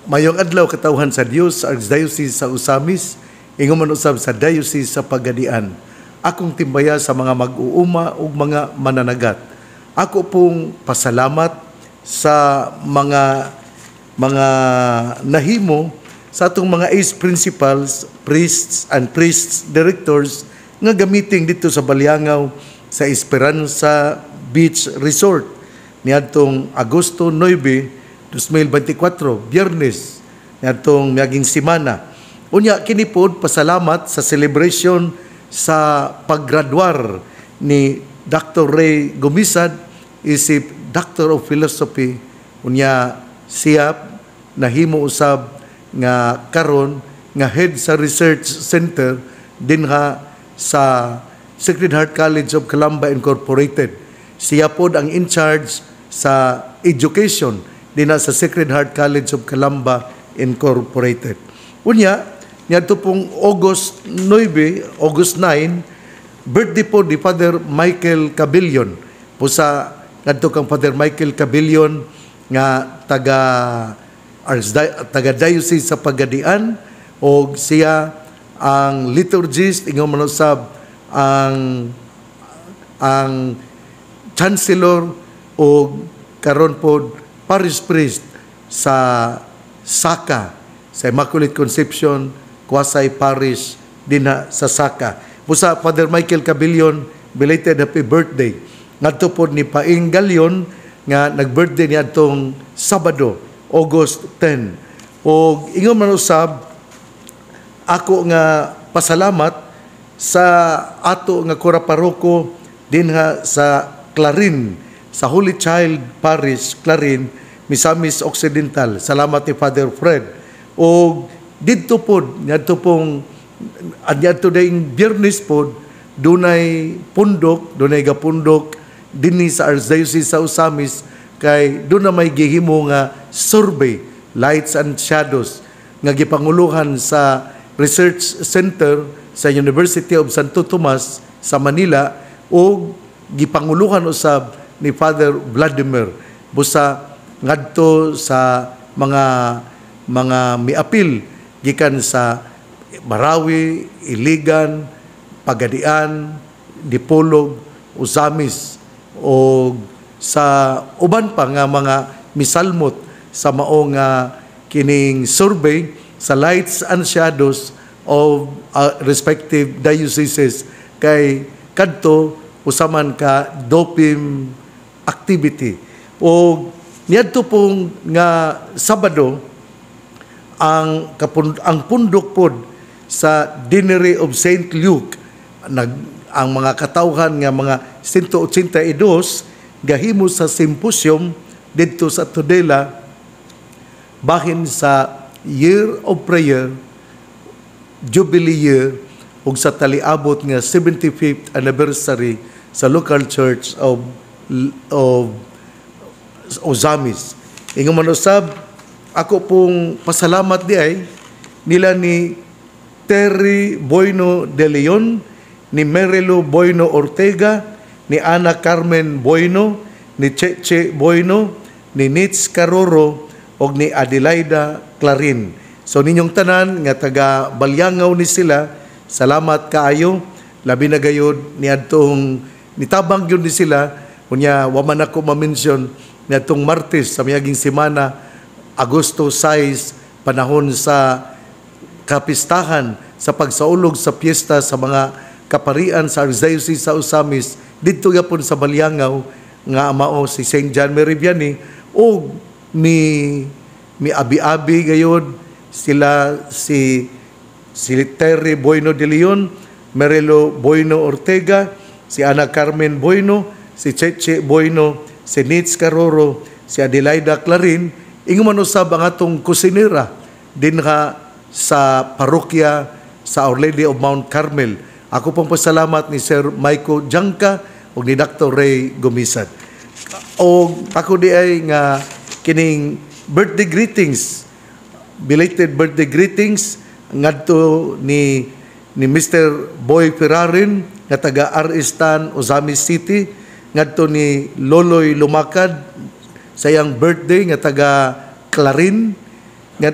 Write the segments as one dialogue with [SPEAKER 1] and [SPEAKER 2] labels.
[SPEAKER 1] Mayong adlaw katawhan sa Dios sa Archdiocese sa Usamis, ingon man usab sa Diocese sa Pagadian. Akong timbaya sa mga mag-uuma ug mga mananagat. Ako pong pasalamat sa mga nahimo sa atong mga ace principals, priests and priests directors nga gamiting dito sa Baliangaw sa Esperanza Beach Resort niadtong Agosto 9, 2024, Biyernes, niadtong miaging semana. Unya kini pod pasalamat sa celebration sa paggraduar ni Dr. Ray Gumisad, isip Doctor of Philosophy. Unya siya nahimo usab nga karon nga head sa research center dinha sa Sacred Heart College of Calamba Incorporated. Siya pod ang in charge sa education dinha sa Sacred Heart College of Calamba Incorporated. Unya niadto pong August 9, birthday po ni Father Michael Cabillon. Pusa ngadto kang Father Michael Cabillon nga taga Diocese sa Pagadian, o siya ang liturgist, ingon man usab ang chancellor o karon pod parish priest sa Saka, sa Immaculate Conception Quasay Parish dinha sa Saka. Pusa Father Michael Cabillon, belated happy birthday. Ngadto pod ni Paing Galion nga nag-birthday niya atong Sabado, August 10. O ingon man usab ako nga pasalamat sa ato nga kura paroko dinha sa Clarin, sa Holy Child Parish, Clarin, Misamis Occidental. Salamat ni Father Fred. O didto pod ngadto pong adto daing Biyernes pod dunay gapundok dinhi sa Archdiocese sa Usamis, kay doon na may gihimo nga survey, Lights and Shadows, nga gipanguluhan sa Research Center sa University of Santo Tomas sa Manila, o gipanguluhan usab ni Father Vladimir busa ngadto sa mga miapil gikan sa Marawi, Iligan, Pagadian, Dipolog, Usamis, o sa uban pa nga mga misalmot sa mao nga kining survey sa Lights and Shadows of respective dioceses, kay kadto usaman ka doping activity. O niadto pong nga Sabado ang pundok pod sa Deanery of St. Luke, ang mga katawhan nga mga 182 gahimo sa symposium dito sa Tudela bahin sa Year of Prayer, Jubilee Year, ug sa taliabot nga 75th anniversary sa local church of Usamis. Ingon man usab ako pong pasalamat di ay nila ni Terry Boyno de Leon, ni Merelo Boyno Ortega, ni Ana Carmen Boyno, ni Cheche Boyno, ni Nitz Caroro, o ni Adelaida Clarin. So ninyong tanan nga taga Balyangaw ni sila, salamat kaayo. Labi na gayod ni adtong nitabang yun ni sila, kunya waman ako ma-mention ni adtong Martes sa miaging semana, Agosto 6, panahon sa kapistahan sa pagsaulog sa piyesta sa mga kaparian sa Archdiocese sa Usamis, dito yapon sa Balyangaw nga amao si St. John Meriviani, o mi abi-abi gayod sila si Terry Boyno de Leon, Merelo Boyno Ortega, si Ana Carmen Boyno, si Cheche Boyno, si Nitz Caroro, si Adelaida Clarin. Ingon man usab ang atong kusinera dinha sa parokya sa Our Lady of Mount Carmel. Ako pong pasalamat ni Sir Maiko Jangka o ni Dr. Ray Gumisad. O ako di ay nga kining birthday greetings, belated birthday greetings ngadto ni Mr. Boy Ferrarin nga taga Aristan, Ozamis City, ngadto ni Loloy Lumakad sayang birthday nga taga Clarin, nga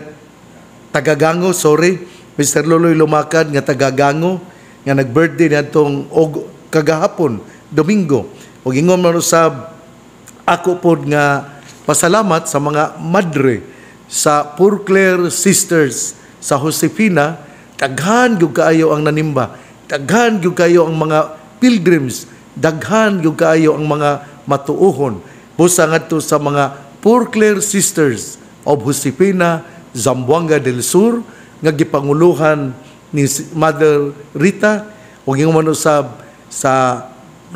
[SPEAKER 1] tagagango, sorry, Mr. Loloy Lumakad nga tagagango nga nag-birthday nitong kagahapon, Domingo. Ug ingon man usab ako pod nga pasalamat sa mga madre sa Poor Clare Sisters sa Josefina. Daghan gyud kaayo ang nanimba, daghan gyud kaayo ang mga pilgrims, daghan gyud kaayo ang mga matuohon busa ngadto sa mga Poor Clare Sisters of Josefina, Zamboanga del Sur nga gipanguluhan ni Mother Rita. Ug ingon man usab sa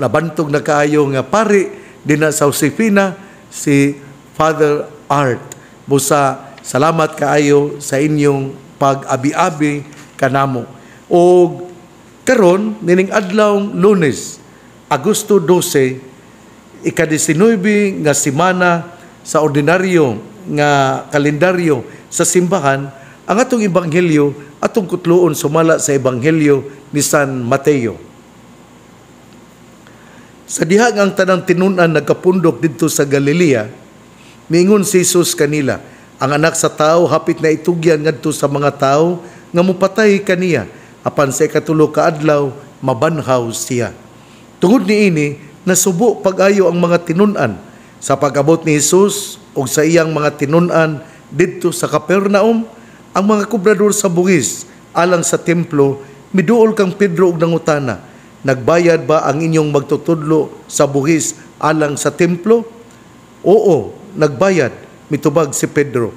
[SPEAKER 1] nabantog na kaayo nga pari dinha sa Josefina si Father Art. Busa salamat kaayo sa inyong pag-abi-abi kanamo. O karon nining adlawng Lunes, Agosto 12, ika-19 nga semana sa ordinaryo nga kalendaryo sa simbahan, ang atong ebanghelyo atong kutloon sumala sa ebanghelyo ni San Mateo. Sa diha nga ang tanang tinunan nagkapundok didto sa Galilea, miingon si Jesus kanila, ang anak sa tao hapit na itugyan ngadto sa mga tao nga mupatay kaniya, apan sa ikatulo ka adlaw mabanhaw siya. Tungod niini nasubo pag-ayo ang mga tinunan sa pag-abot ni Jesus ug sa iyang mga tinunan didto sa Capernaum. Ang mga kubrador sa buhis alang sa templo miduol kang Pedro ug nangutana, nagbayad ba ang inyong magtutudlo sa buhis alang sa templo? Oo, nagbayad, mitubag si Pedro.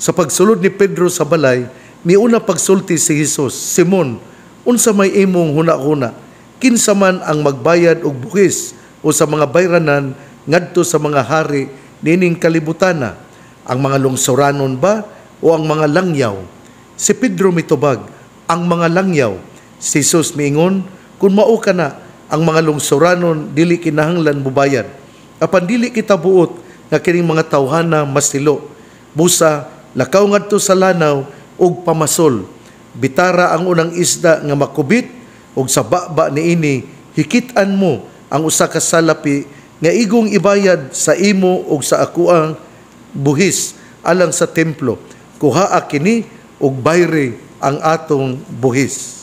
[SPEAKER 1] Sa pagsulod ni Pedro sa balay, miuna pagsulti si Jesus, Simon, unsa may imong huna-huna? Kinsa man ang magbayad og buhis o sa mga bayranan ngadto sa mga hari nining kalibutana, ang mga lungsuranon ba o ang mga langyaw? Si Pedro mitubag, ang mga langyaw. Si Jesus miingon, kung mao ka na, ang mga lungsuranon dili kinahanglan mubayad. Apan dili kita buot nga kining mga tawhana masilo. Busa lakaw ngadto sa lanaw ug pamasol. Bitara ang unang isda nga makubit ug sa baba niini hikitan mo ang usa ka salapi nga igong ibayad sa imo ug sa akuang buhis alang sa templo. Kuhaa kini ug bayre ang atong buhis.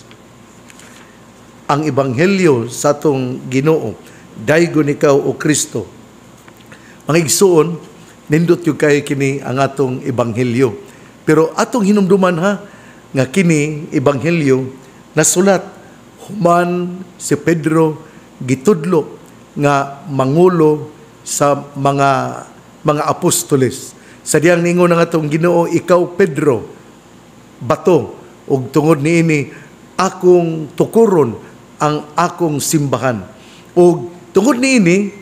[SPEAKER 1] Ang ebanghelyo sa atong Ginoo, daygon ikaw o Kristo. Mga igsuon, nindot yung kay kini ang atong ebanghelyo. Pero atong hinumduman ha, nga kini ebanghelyo nasulat human si Pedro gitudlo nga mangulo sa mga apostoles. Sa diyang ningon ng atong Ginoo, ikaw Pedro, bato, ug tungod niini akong tukuron ang akong simbahan. Ug tungod niini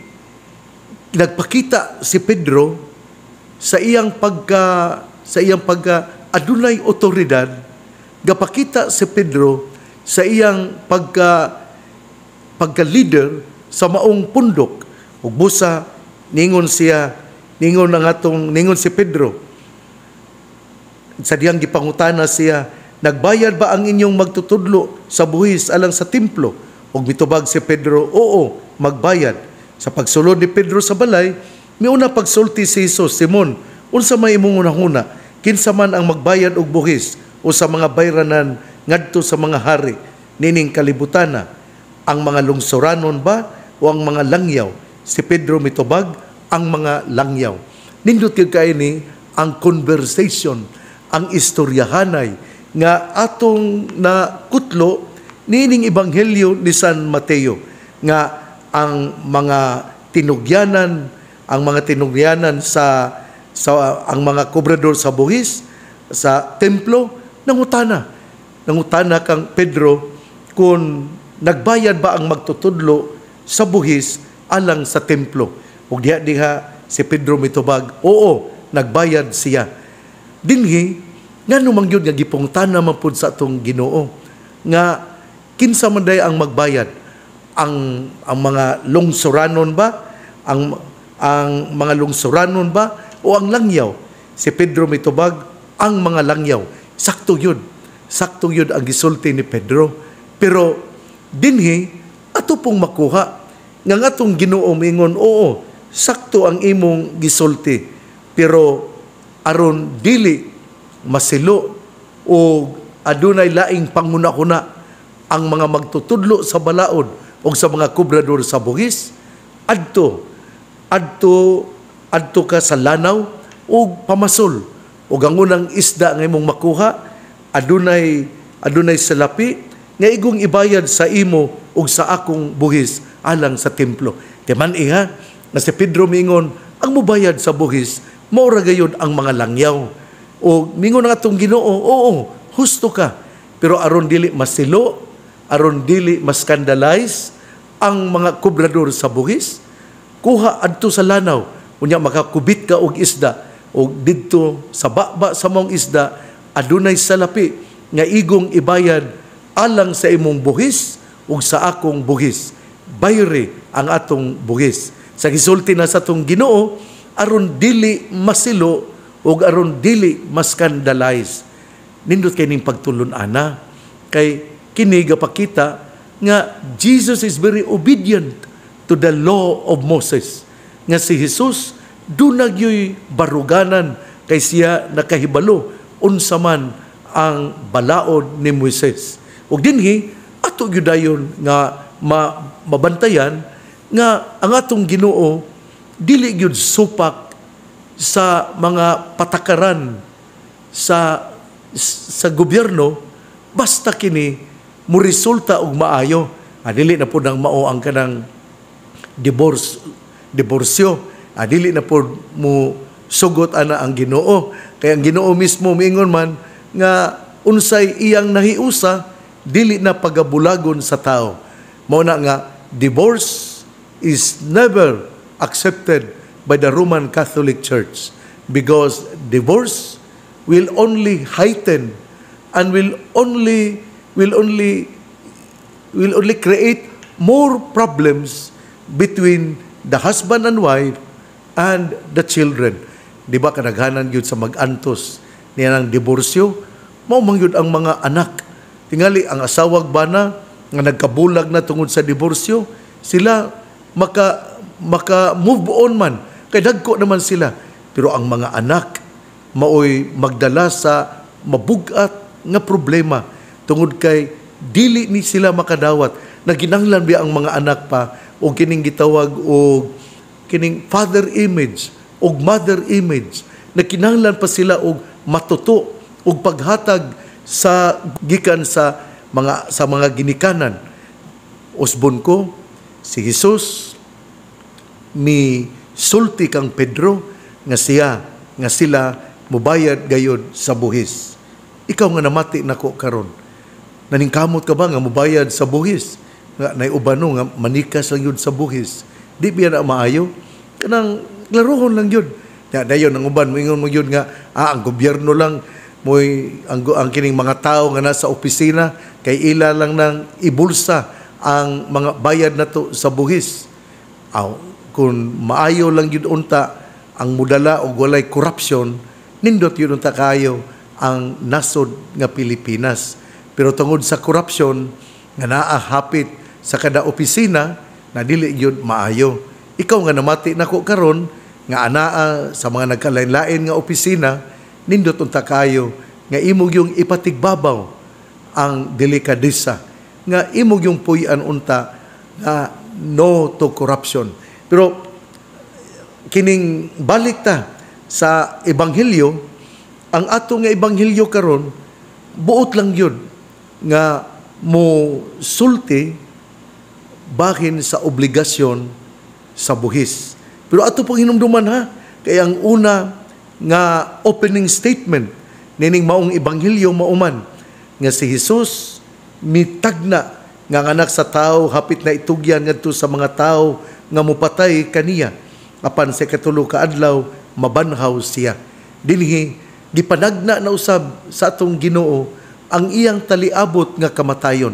[SPEAKER 1] nagpakita si Pedro sa iyang pagka adunay otoridad, gapakita si Pedro sa iyang pagka-leader sa maong pundok. Ug busa ningon si Pedro sa diyang gipangutana siya, nagbayad ba ang inyong magtutudlo sa buhis alang sa templo? Ug mitubag si Pedro, oo, magbayad. Sa pagsulod ni Pedro sa balay, miuna pagsulti si Jesus, Simon, unsa may imong hunahuna? Kinsa man ang magbayad og buhis o sa mga bayranan ngadto sa mga hari nining kalibutana, ang mga lungsuranon ba o ang mga langyaw? Si Pedro mitubag, ang mga langyaw. Nindot gyud kay ni ang conversation, ang istoryahanay nga atong nakutlo nining ebanghelyo ni San Mateo, nga ang mga tinugyanan sa ang mga kobrador sa buhis sa templo nangutana kang Pedro kung nagbayad ba ang magtutudlo sa buhis alang sa templo. Ug diha si Pedro mitubag, oo, nagbayad siya. Dinhi ngano man gyud nga gipungtana man pud sa atong Ginoo nga kinsa man day ang magbayad, ang mga lungsuranon ba, ang mga lungsuranon ba o ang langyaw? Si Pedro mitubag, ang mga langyaw. Sakto yun ang gisulti ni Pedro. Pero dinhi ato pong makuha nga atong Ginoo mingon, oo, sakto ang imong gisulti, pero aron dili masilo o adunay laing panguna-una ang mga magtutudlo sa balaod o sa mga kubrador sa buhis, adto ka sa lanaw o pamasol o ang unang isda nga imong makuha adunay salapi nga igong ibayad sa imo ug sa akong buhis alang sa templo. Timan iha na si Pedro mingon ang mubayad sa buhis mao ra gayud ang mga langyaw. O mingon nga atong Ginoo, oo, husto ka. Pero aron dili masilo, aron dili maskandalize ang mga kubrador sa buhis, kuha adto sa lanaw, unya makakubit ka og isda, o didto sa baba sa mong isda, adunay salapi nga igong ibayad alang sa imong buhis ug sa akong buhis. Bayre ang atong buhis. Sa gisulti na sa atong Ginoo, aron dili masilo ug aron dili maskandalize. Nindot kay ning pagtulon ana kay kini gapakita nga Jesus is very obedient to the law of Moses. Nga si Jesus dunag yoy baruganan kay siya nakahibalo unsa man ang balaod ni Moises. Ug dinhi ato gyud dayon nga mabantayan nga ang atong Ginoo dili gyud supak sa mga patakaran sa gobyerno basta kini mo resulta og maayo. Dili na pud ang mao ang kanang diborsyo. Dili na pud mo sugot ana ang Ginoo. Kaya ang Ginoo mismo miingon man nga unsay iyang nahiusa dili na pagabulagon sa tao. Mao na nga divorce is never accepted by the Roman Catholic Church because divorce will only heighten and will only create more problems between the husband and wife and the children. Di ba kanaghanan yun sa mag-antos niya ng diborsyo? Maumang yun ang mga anak. Tingali ang asawag bana nga nagkabulag na tungod sa diborsyo, sila maka-move on man. Kay dagko naman sila. Pero ang mga anak, maoy magdala sa mabugat nga problema tungod kay dili ni sila makadawat. Naginanglan biya ang mga anak pa o kining gitawag o kining father image o mother image. Nakinanglan pa sila og matuto og paghatag sa gikan sa mga ginikanan. Usbon ko si Jesus mi sulti kang Pedro nga sila mubayad gayod sa buhis. Ikaw nga namati nako karon. Naningkamot ka ba nga mubayad sa buhis? Nga naiubano nga manikas lang yun sa buhis. Di biya na maayo? Kanang laruhon lang yun. Dayon ang uban, moingon mo yun nga, ang gobyerno lang, ang kining mga tao nga nasa opisina, kay ila lang nang ibulsa ang mga bayad na to sa buhis. Kung maayo lang yun unta, ang mudala o walay korupsyon, nindot yun unta kayo ang nasod nga Pilipinas. Pero tungod sa korupsyon, nga naahapit sa kada opisina, na dili yun maayo. Ikaw nga namati nako karon nga anaa sa mga nagkalain-lain nga opisina, nindot unta kayo nga imog yung ipatigbabaw ang delikadesa, nga imog yung puy-an unta nga no to corruption. Pero kining balik ta sa ebanghelyo, ang ato nga ebanghelyo karon buot lang yun nga mo sulti bahin sa obligasyon sa buhis. Pero ato pong hinumduman ha, kaya ang una nga opening statement nining maong ebanghelyo mauman nga si Jesus mitagna nga anak sa tao hapit na itugyan ngadto sa mga tao nga mupatay kaniya apan sa katulo ka adlaw mabanhaw siya. Dinhi gipanagna na usab sa atong Ginoo ang iyang taliabot nga kamatayon.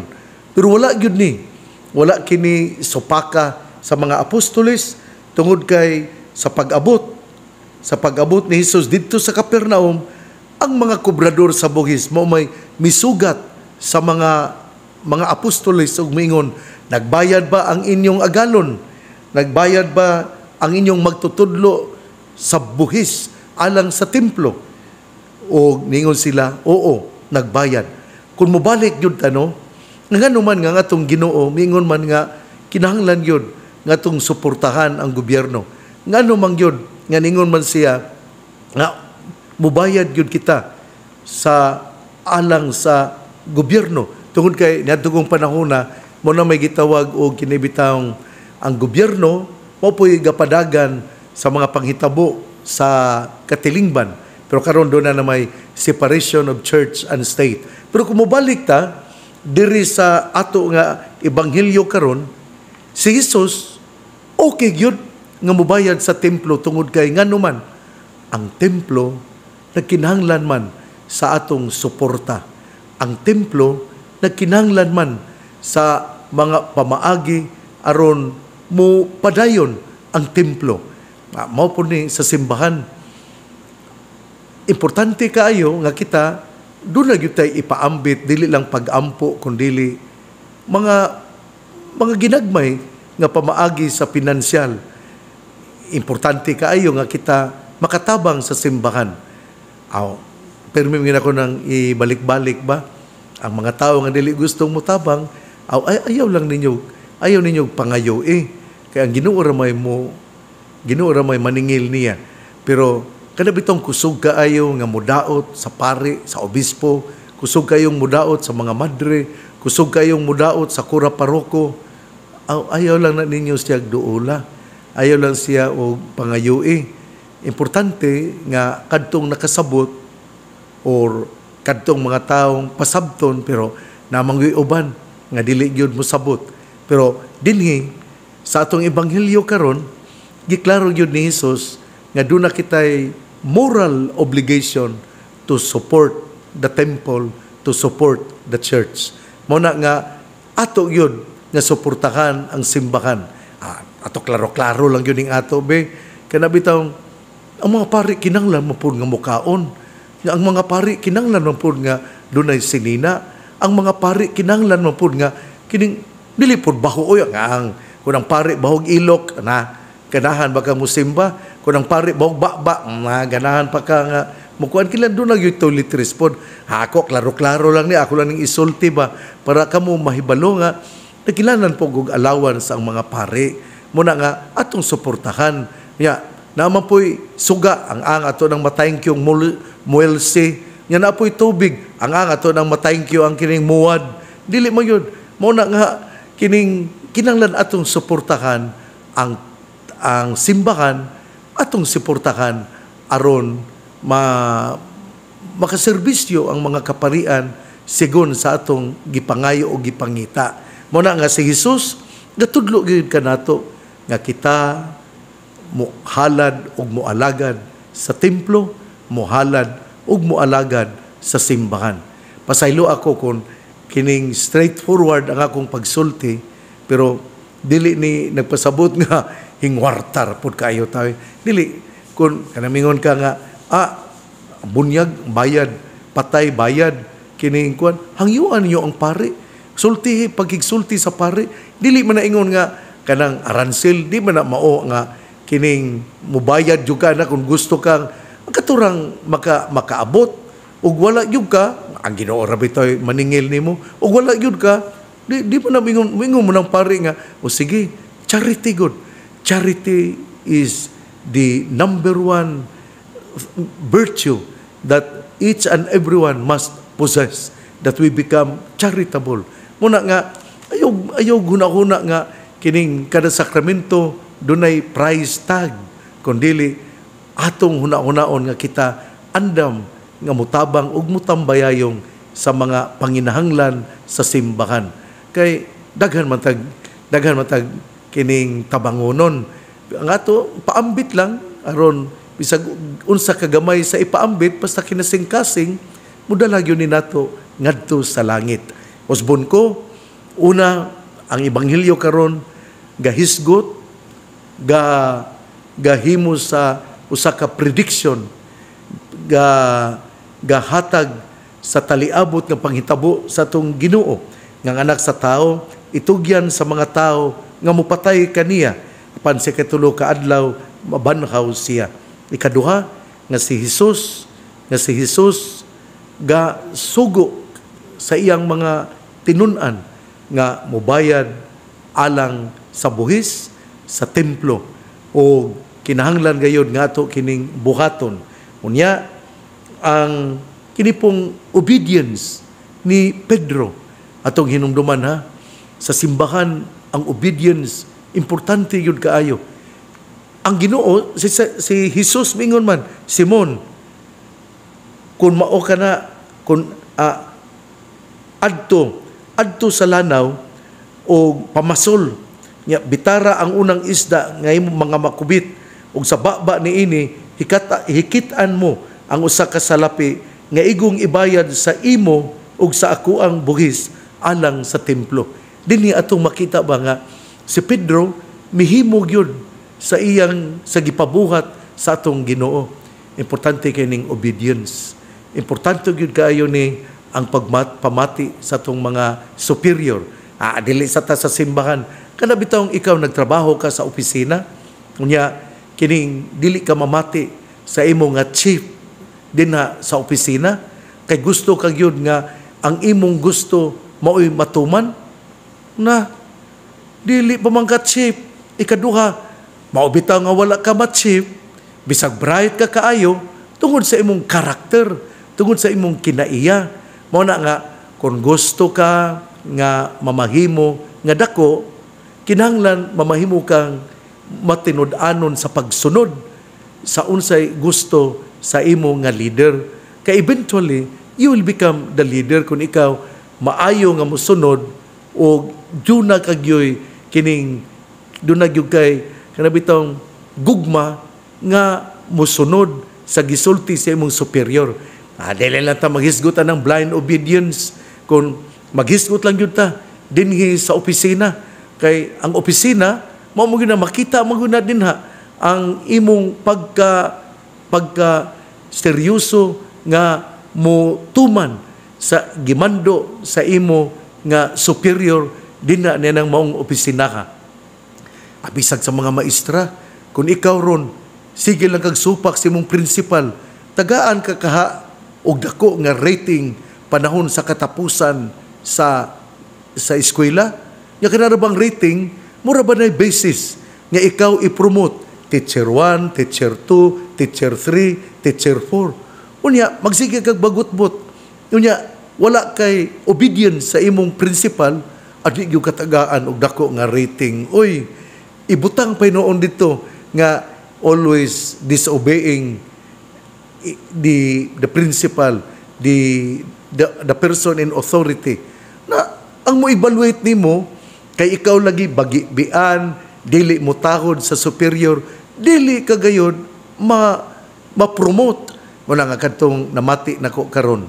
[SPEAKER 1] Pero wala gyud ni, wala kini supaka sa mga apostoles tungod kay sa pag-abot ni Jesus didto sa Capernaum, ang mga kubrador sa buhis mo may misugat sa mga apostoles ug mingon, nagbayad ba ang inyong agalon? Nagbayad ba ang inyong magtutudlo sa buhis alang sa templo? o ningon sila, oo, nagbayad. Kung mobalik yun tano, nga naman nga atong Ginoo, mingon man nga, kinahanglan yun, nga atong suportahan ang gobyerno. Nga naman yun, nga ningon man siya, nga mubayad yun kita sa alang sa gobyerno. Tungod kay natugong panahon na, mo na may gitawag o kinibitang ang gobyerno, mo po'y gapadagan sa mga panghitabo sa katilingban. Pero karon doon na may separation of church and state. Pero kung mabalik ta, diri sa ato nga ebanghelyo karon, si Jesus, okay yun nga mubayad sa templo tungod kay nga naman, ang templo nagkinahanglan man sa atong suporta. Ang templo nagkinahanglan man sa mga pamaagi aron mo padayon ang templo. Mao po ni sa simbahan. Importante kaayo nga kita doon na gyud tay ipaambit dili lang pag-ampo kundi mga ginagmay nga pamaagi sa pinansyal. Importante kaayo nga kita makatabang sa simbahan. Permi ako nang ibalik-balik ba ang mga tao nga dili gustong mutabang, ayaw ninyo pangayo kaya ang Ginoo ra may maningil niya. Pero kada bitong kusog kaayo nga mudaot sa pari, sa obispo, kusog kayong mudaot sa mga madre, kusog kayong mudaot sa kura paroko, ayaw lang na ninyo siya duula. Ayaw lang siya o pangayo Importante nga kadtong nakasabot or kadtong mga taong pasabton pero namangyoy uban nga dili gyud mo sabot. Pero dinhi sa atong ebanghelyo karon giklaro gyud ni Jesus nga doon na kitay moral obligation to support the temple, to support the church. Mao na nga ato gyud nga suportahan ang simbahan. Ato klaro-klaro lang yun yung ato kana bitaw ang mga pari kinanglan mapud nga mukaon. Ang mga pari kinanglan mapud nga dunay sinina. Ang mga pari kinanglan mapud nga kining dili pud baho ang kun ang pari bahog ilok na ganahan baka musimba, kun ang pari bahog baba na ganahan pa ka nga mukuan kila doon na yung toiletries pod. Ako klaro-klaro lang ni ako lang ning isulti ba para kamo mahibalo nga nakilanan po og allowance ang mga pari. Muna nga atong suportahan naman po'y suga ang ato ng matayngkyong muelsi nga na po'y tubig ang ato ng matayngkyo ang kining muwad dili mo yun muna nga kinanglan atong suportahan ang simbahan atong suportahan aron makaserbisyo ang mga kaparian sigon sa atong gipangayo o gipangita. Muna nga si Jesus natudlo gyud kanato nga kita muhalad ug mualagad sa templo, muhalad ug mualagad sa simbahan. Pasaylo ako kung kining straightforward ang akong pagsulti, pero dili ni nagpasabot nga hingwartar pud kayo tayo. Dili kun kanamingon ka nga bunyag bayad, patay bayad kining kuan hangyuan niyo ang pari. Sulti pagigsulti sa pari, dili man na ingon nga kanang aransil, di man na mao nga kining mubayad juga na kung gusto kang katurang makaabot ug wala gyud ka ang Ginoo ra bitoy maningil nimo ug wala gyud ka di mo na mingon mo nang pari nga o sige charity good. Charity is the number one virtue that each and everyone must possess, that we become charitable. Muna nga ayaw guna-guna nga kining kada sakramento dunay price tag kundili atong huna-hunaon nga kita andam nga mutabang ug mutambayayong sa mga panginahanglan sa simbahan kay daghan man tag kining tabangonon ang ato paambit lang aron bisag unsa kagamay sa ipaambit basta kinasing-kasing mudala gyud ni nato ngadto sa langit. Usbon ko una ang ebanghelyo karon gahisgot gahimo sa usa ka prediction gahatag sa taliabot nga panghitabo sa atong Ginoo nga anak sa tao itugyan sa mga tao nga mupatay kaniya apan sa katulo ka adlaw mabanhaw siya. Ikaduha nga si Jesus nga si Jesus ga sugo sa iyang mga tinunan nga mobayad alang sa buhis sa templo o kinahanglan gayud nga ato kining buhaton. Unya ang kini pong obedience ni Pedro atong hinumduman ha sa simbahan. Ang obedience importante yun kaayo. Ang Ginoo si Jesus mingon man, Simon, kung mao ka na kung adto sa lanaw o pamasol nya bitara ang unang isda nga imong mga makubit ug sa baba niini hikitan mo ang usa ka salapi nga igong ibayad sa imo ug sa ako ang buhis alang sa templo. Dinhi atong makita ba nga si Pedro mihimo gyud sa gipabuhat sa atong Ginoo. Importante kining obedience. Importante gyud kaayo ni ang pamati sa atong mga superior. Dili sa ta sa simbahan. Kana bitawng ikaw nagtrabaho ka sa opisina, unya kining dili ka mamati sa imo nga chief dinha sa opisina kay gusto ka gyud nga ang imong gusto mao'y matuman na dili pa man ka chief. Ikaduha, maubitaw nga wala ka ma-chief, bisag bright ka kaayo, tungod sa imong karakter, tungod sa imong kinaiya. Mao na nga, kung gusto ka nga mamahimo nga dako, kinahanglan mamahimo kang matinud-anon sa pagsunod sa unsay gusto sa imo nga leader. Kaya eventually, you will become the leader kung ikaw maayo nga mosunod o duna kagyoy kining duna gyud kay kanabitong gugma nga mosunod sa gisulti sa imong superior. Dili lang ta maghisgutan ng blind obedience kung maghisgot lang gyud ta dinhi sa opisina kay ang opisina mao mo gyud na makita mo gyud na dinha ang imong pagka seryoso nga motuman sa gimando sa imo nga superior dinha nang maong opisina ka. Abisag sa mga maestra, kung ikaw ron sige lang kag supak sa imong principal, tagaan ka kaha og dako nga rating panahon sa katapusan sa eskwela. Nya kana bang rating mura ba nay basis nga ikaw i-promote teacher 1, teacher 2, teacher 3, teacher 4. Unya magsige kag bagut-but. Unya wala kay obedience sa imong principal, adi gyud katagaan og dako nga rating. Oy, ibutang pa noon dito nga always disobeying the principal, the person in authority. Na ang mo evaluate nimo kay ikaw lagi bagibian, dili mo tahod sa superior, dili kagayon ma-promote. Wala nga kadtong namati nako karon.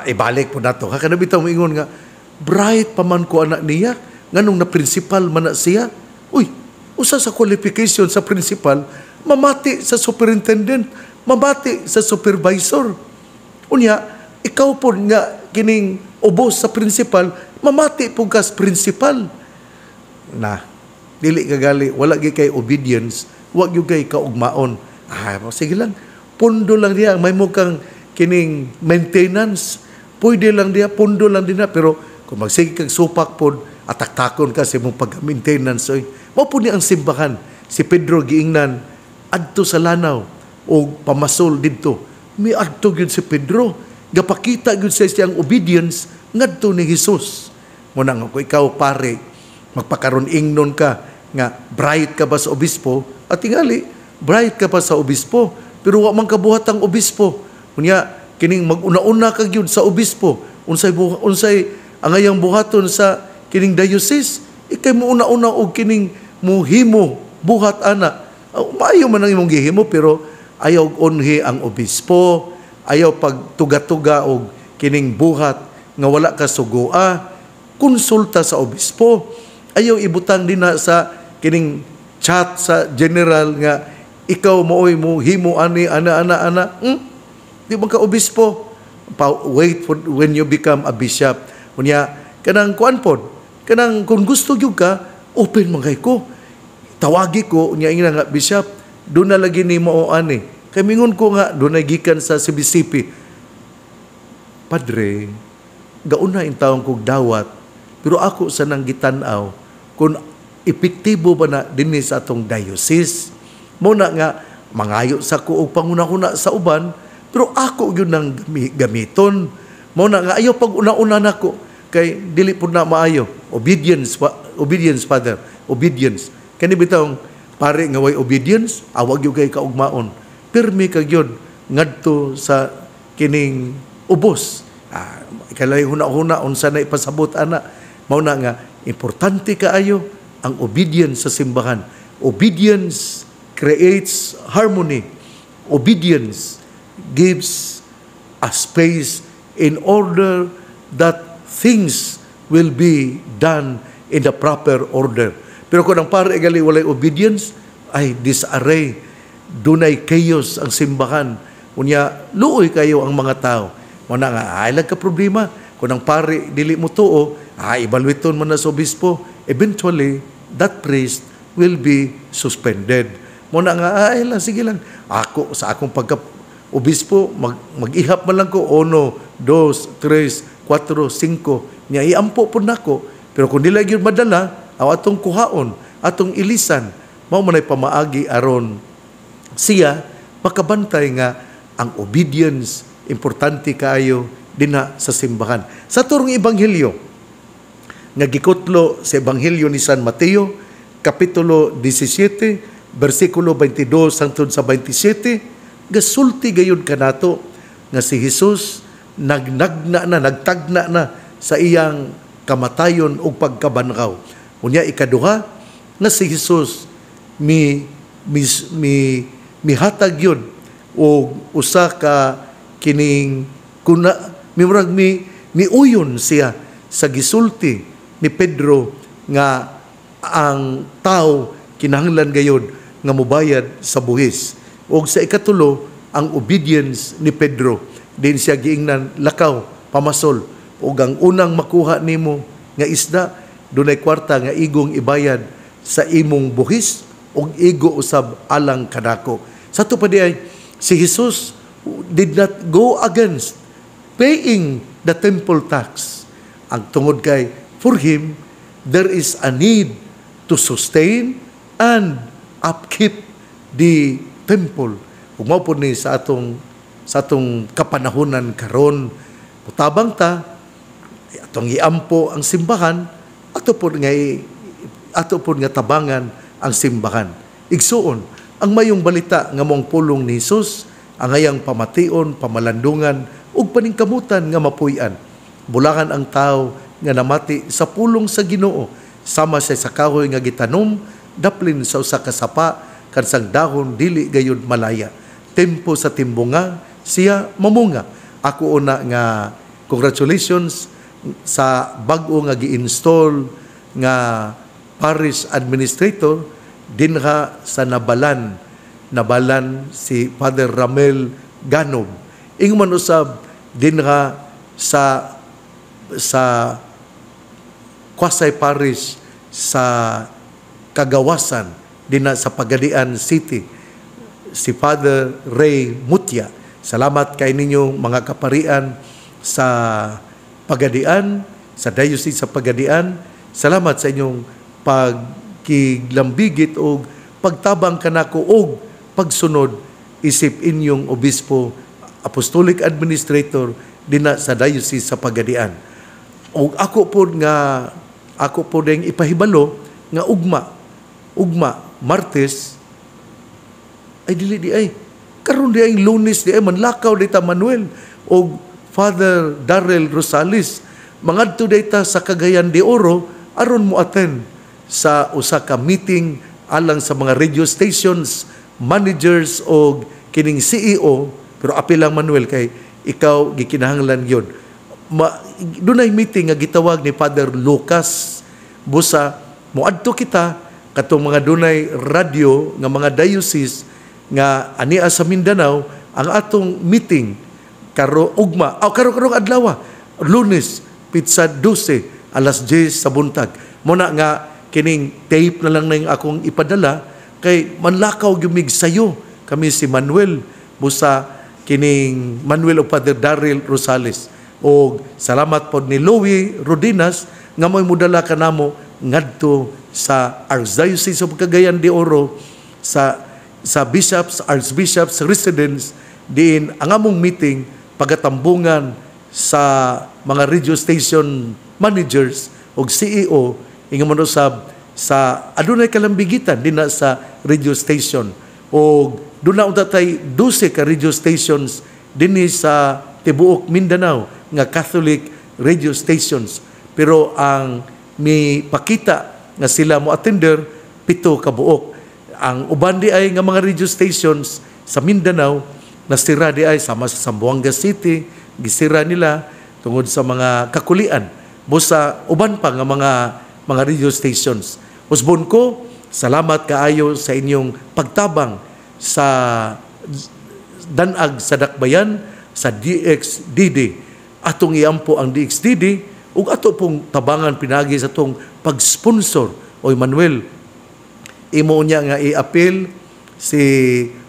[SPEAKER 1] Ibalik po nato. Kada bitaw moingon nga bright pa man ko anak niya nganong na principal man na siya. Uy, usa sa qualification sa principal, mamati sa superintendent, mamati sa supervisor. Unya, ikaw po nga kining ubos sa principal, mamati po ka sa principal. Na, dili kagali, wala gi kay obedience, wag yung kay kaugmaon. Sige lang, pundo lang diya, may mukhang kining maintenance, pwede lang diya, pundo lang din na, pero kung magsige kag supak po, atak-takon ka sa mong pag-maintenance. Mapo ni ang simbahan. Si Pedro giingnan, adto sa lanaw, o pamasol dito. May adto yun si Pedro. Gapakita yun sa siyang obedience, ngadto ni Jesus. Muna nga, kung ikaw pare, magpakaroon ingnon ka, nga bright ka ba sa obispo, at tingali, bright ka pa sa obispo, pero wa man kabuhat ang obispo. Kunya, kining mag-una-una ka yun sa obispo, unsay ang ayang buhaton sa kining diocese, ikay mo una-una og kining muhimo buhat ana. Maayo man ang imong gihimo pero ayaw unhi ang obispo, ayaw pagtuga-tuga og kining buhat nga wala ka sugua, konsulta sa obispo. Ayaw ibutang din na sa kining chat sa general nga ikaw mooy mo himo ani ana. Di man ka obispo. Wait for when you become a bishop. Kunya kanang kuan pod, kanang kung gusto gyud ka, open man kay ko. Tawagi ko nya ina nga bishop, do na lagi ni mo ani Kay mingon ko nga, doon ay gikan sa CBCP, Padre, gauna in taong kong dawat, pero ako sa nang gitanaw, kung epektibo ba na din sa atong diocese, muna nga, mangayo sa ko o panguna-una sa uban, pero ako yun ang gamiton. Muna nga, ayaw pag una-una na ko, kay dili po na maayo. Obedience, Father, obedience. Kani bitawng pare nga way obedience, awag yung kay kaugmaon. Pirmi kag yun, ngadto sa kining ubos. Kalay huna-huna, unsa na ipasabot ana. Mauna nga, importante kaayo ang obedience sa simbahan. Obedience creates harmony. Obedience gives a space in order that things will be done in the proper order. Pero kung ang pare gali walay obedience, ay disarray, dunay chaos ang simbahan. Unya, luoy kayo ang mga tao. Muna nga, ay lang ka problema. Kung ang pare dili mo tuo, evaluaton mo na sa obispo, eventually, that priest will be suspended. Muna nga, ay lang, sige lang. Ako, sa akong pagka-obispo, mag-ihap man lang ko, 1, 2, 3, 4, 5, niya iampo po na ko. Pero kung nila yun madala, aw atong kuhaon, atong ilisan, mao manay pamaagi aron siya makabantay nga ang obedience importante kaayo dinha sa simbahan. Sa turong ebanghelyo nga gikutlo sa ebanghelyo ni San Mateo kapitulo 17 bersikulo 22 hangtod sa 27, gasulti gayud kanato nga si Jesus nagtagna na sa iyang kamatayon ug pagkabanhaw. Unya ikaduha nga si Jesus mihatag yun o usa ka kining kuna miuyon siya sa gisulti ni Pedro nga ang tao kinahanglan gayud nga mobayad sa buhis. O sa ikatulo ang obedience ni Pedro, din siya giingnan lakaw pamasol ug ang unang makuha nimo nga isda dunay kwarta nga igong ibayad sa imong buhis ug igo usab alang kanako. Sa to pa diay si Jesus did not go against paying the temple tax. Ang tungod kay for him there is a need to sustain and upkeep the temple. Ug mao pod ni sa atong kapanahunan karon, utabang ta atong iampo ang simbahan, ato pod nga tabangan ang simbahan. Igsuon ang mayong balita nga mong pulong ni Jesus, ang ayang pamation, pamalandungan ug paningkamutan nga mapuy-an. Bulakan ang tao nga namati sa pulong sa Ginoo, sama sa kahoy nga gitanom, daplin sa usa ka sapa, kansang dahon dili gayud malaya. Tempo sa timbunga, siya mamunga. Ako una nga congratulations sa bag-o nga gi-install nga parish administrator dinha sa Nabalan si Father Ramel Ganob. Ingman usab dinha sa Kwasay Parish sa Kagawasan dinha sa Pagadian City, si Father Ray Mutya. Salamat kay ninyo mga kaparian sa Pagadian, sa Diocese sa Pagadian. Salamat sa inyong pagkiglambigit o pagtabang kanako og pagsunod isip inyong obispo, apostolic administrator dinha sa Diocese sa Pagadian. Og ako po ding ipahibalo nga ugma Martes ay dili di ay karon di ay Lunes di ay manlakaw dita Manuel og Father Darrell Rosales mangadto dita sa Cagayan de Oro aron mo attend sa usa ka meeting alang sa mga radio stations managers o kining CEO, pero apil lang Manuel kay ikaw gikinahanglan yun. Dunay meeting nga gitawag ni Father Lucas busa moadto kita katong mga dunay radio nga mga diocese nga ania sa Mindanao ang atong meeting karong adlaw Lunes pitsa 12 alas 10 sa buntag. Muna nga kining tape na lang na yung akong ipadala kay manlakaw gumig sayo kami si Manuel busa kining Manuel o Father Daryl Rosales. O salamat po ni Louie Rodinas nga mo'y mudala ka namo ngadto sa Archdiocese of Cagayan de Oro sa bishops, archbishops residence diin ang among meeting pagatambungan sa mga radio station managers o CEO ingon usab sa adunay kalambigitan dinha sa radio station o duna utatay 12 ka radio stations dinhi sa tibuok Mindanao nga Catholic radio stations, pero ang mipakita nga sila mo attender 7 ka buok. Ang uban di ay nga mga radio stations sa Mindanao nasira di ay sama sa Zamboanga City, gisira nila tungod sa mga kakulian. Busa uban pa nga mga radio stations. Usbon ko, salamat kaayo sa inyong pagtabang sa danag sa dakbayan sa DXDD. Atong iampo ang DXDD ug ato pong tabangan pinagi sa tong pag-sponsor. Oy Manuel, imo niya nga i-appeal si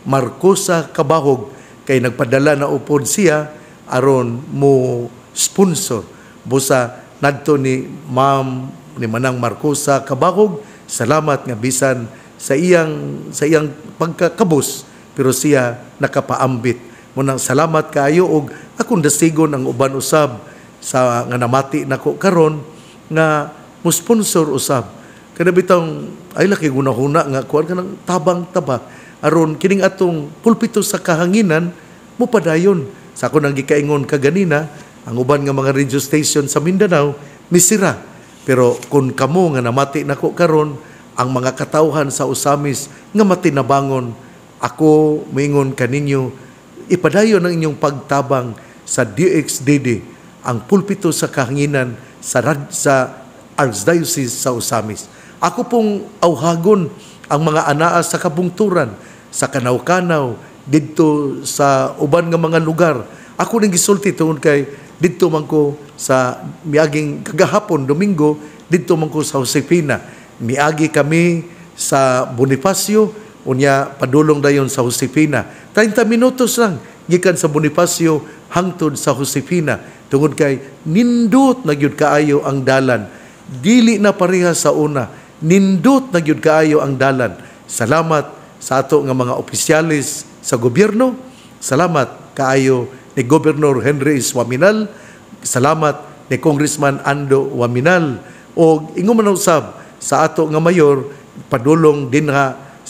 [SPEAKER 1] Marcosa Cabahog kay nagpadala na upod siya aron mo sponsor. Busa nadto ni Ma'am ni Manang Marcosa Cabahog, salamat nga bisan sa iyang pagkakabos pero siya nakapaambit. Munang salamat kaayo og akong dasigon ang uban usab sa nga namati nako karon nga mo sponsor usab. Kada bitang ay laki gunahuna nga kuan kanang tabang-taba aron kining atong pulpito sa kahanginan mo padayon. Sa ako nang gikaingon kaganina, ang uban nga mga radio station sa Mindanao misira. Pero kung kamo nga namati nako karon ang mga katawhan sa usamis nga matinabangon, ako moingon kaninyo ipadayon ang inyong pagtabang sa DXDD, ang pulpito sa kahanginan sa Archdiocese sa Usamis. Ako pong awhagon ang mga anaa sa kabungturan, sa kanaw-kanaw, dito sa uban nga mga lugar. Ako nang gisulti tungod kay dito man ko sa miaging kagahapon, Domingo, dito man ko sa Josefina. Miagi kami sa Bonifacio, unya padulong dayon sa Josefina. 30 minutos lang gikan sa Bonifacio hangtod sa Josefina. Tungod kay nindot na gyud kaayo ang dalan. Dili na pareha sa una. Nindot na gyud kaayo ang dalan. Salamat sa ato nga mga opisyalis sa gobyerno. Salamat kaayo ni Gobernador Henry Waminal. Salamat ni Congressman Ando Waminal. O ingon man usab sa ato nga mayor padulong din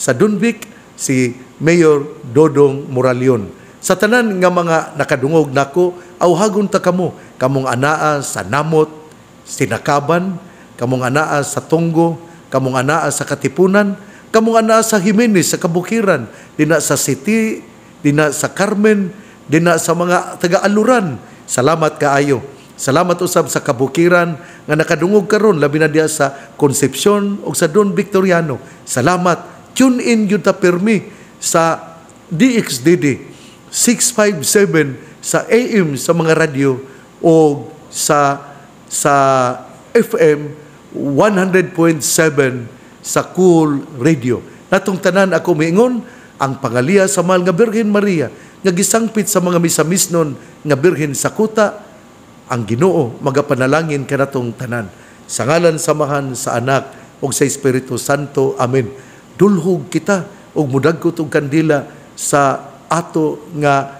[SPEAKER 1] sa Dunbic si Mayor Dodong Moralion. Sa tanan nga mga nakadungog nako, awhagon ta kamo, kamong anaa sa Namot, Sinakaban, kamong anaa sa Tonggo, kamong anaa sa Katipunan, kamong anaa sa Jimenez, sa Kabukiran, dina sa City, dina sa Carmen, dina sa mga taga-aluran. Salamat kaayo. Salamat usab sa Kabukiran nga nakadungog karon labi na diya sa Concepcion o sa Don Victoriano. Salamat. Tune in yun ta permi sa DXDD 657 sa AM sa mga radio o sa FM 100.7 sa Cool Radio. Natong tanan ako miingon ang pangaliya sa mahal nga Birhen Maria nga gisangpit sa mga misamisnon nga Birhen sa kuta, ang Ginoo magapanalangin kanatong tanan. Sa ngalan samahan sa Anak ug sa Espiritu Santo. Amen. Dulhog kita ug mudagkot og kandila sa ato nga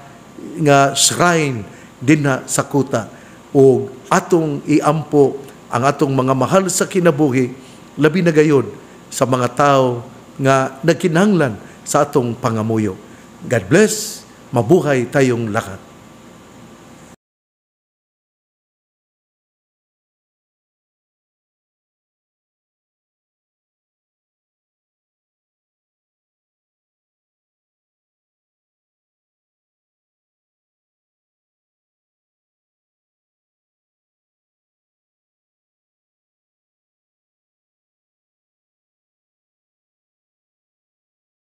[SPEAKER 1] shrine dinha sa kuta ug atong iampo ang atong mga mahal sa kinabuhi labi na gayud sa mga tao nga nagkinahanglan sa atong pangamuyo. God bless, mabuhay tayong lahat.